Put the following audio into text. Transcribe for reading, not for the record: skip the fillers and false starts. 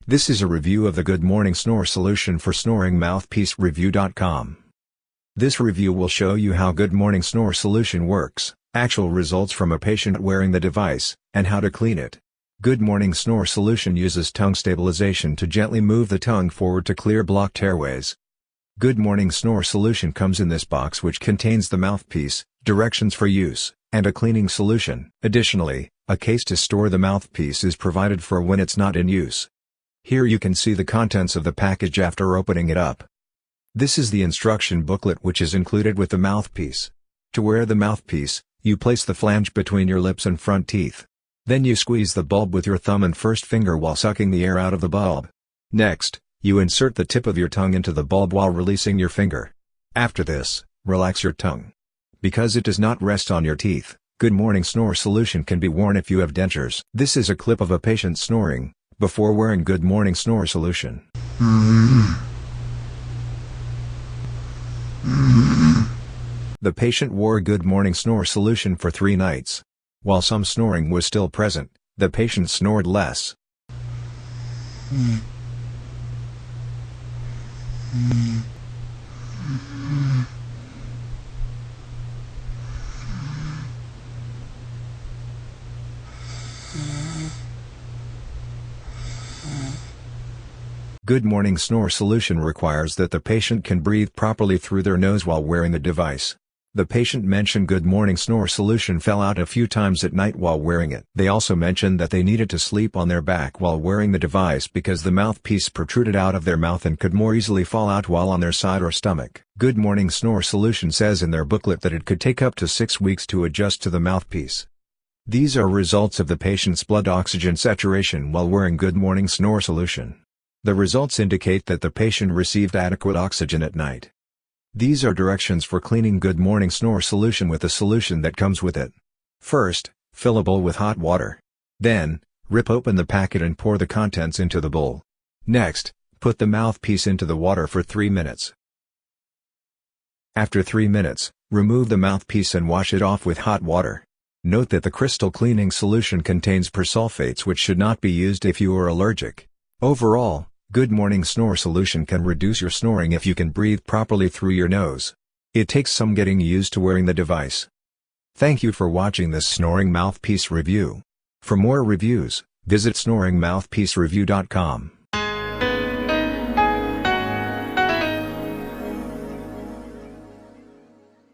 This is a review of the Good Morning Snore Solution for Snoring Mouthpiece Review.com. This review will show you how Good Morning Snore Solution works, actual results from a patient wearing the device, and how to clean it. Good Morning Snore Solution uses tongue stabilization to gently move the tongue forward to clear blocked airways. Good Morning Snore Solution comes in this box, which contains the mouthpiece, directions for use, and a cleaning solution. Additionally, a case to store the mouthpiece is provided for when it's not in use. Here you can see the contents of the package after opening it up. This is the instruction booklet which is included with the mouthpiece. To wear the mouthpiece, you place the flange between your lips and front teeth. Then you squeeze the bulb with your thumb and first finger while sucking the air out of the bulb. Next, you insert the tip of your tongue into the bulb while releasing your finger. After this, relax your tongue. Because it does not rest on your teeth, Good Morning Snore Solution can be worn if you have dentures. This is a clip of a patient snoring before wearing Good Morning Snore Solution. The patient wore Good Morning Snore Solution for 3 nights. While some snoring was still present, the patient snored less. Good Morning Snore Solution requires that the patient can breathe properly through their nose while wearing the device. The patient mentioned Good Morning Snore Solution fell out a few times at night while wearing it. They also mentioned that they needed to sleep on their back while wearing the device because the mouthpiece protruded out of their mouth and could more easily fall out while on their side or stomach. Good Morning Snore Solution says in their booklet that it could take up to 6 weeks to adjust to the mouthpiece. These are results of the patient's blood oxygen saturation while wearing Good Morning Snore Solution. The results indicate that the patient received adequate oxygen at night. These are directions for cleaning Good Morning Snore Solution with the solution that comes with it. First, fill a bowl with hot water. Then, rip open the packet and pour the contents into the bowl. Next, put the mouthpiece into the water for 3 minutes. After 3 minutes, remove the mouthpiece and wash it off with hot water. Note that the crystal cleaning solution contains persulfates which should not be used if you are allergic. Overall, Good Morning Snore Solution can reduce your snoring if you can breathe properly through your nose. It takes some getting used to wearing the device. Thank you for watching this Snoring Mouthpiece review. For more reviews, visit snoringmouthpiece review.com.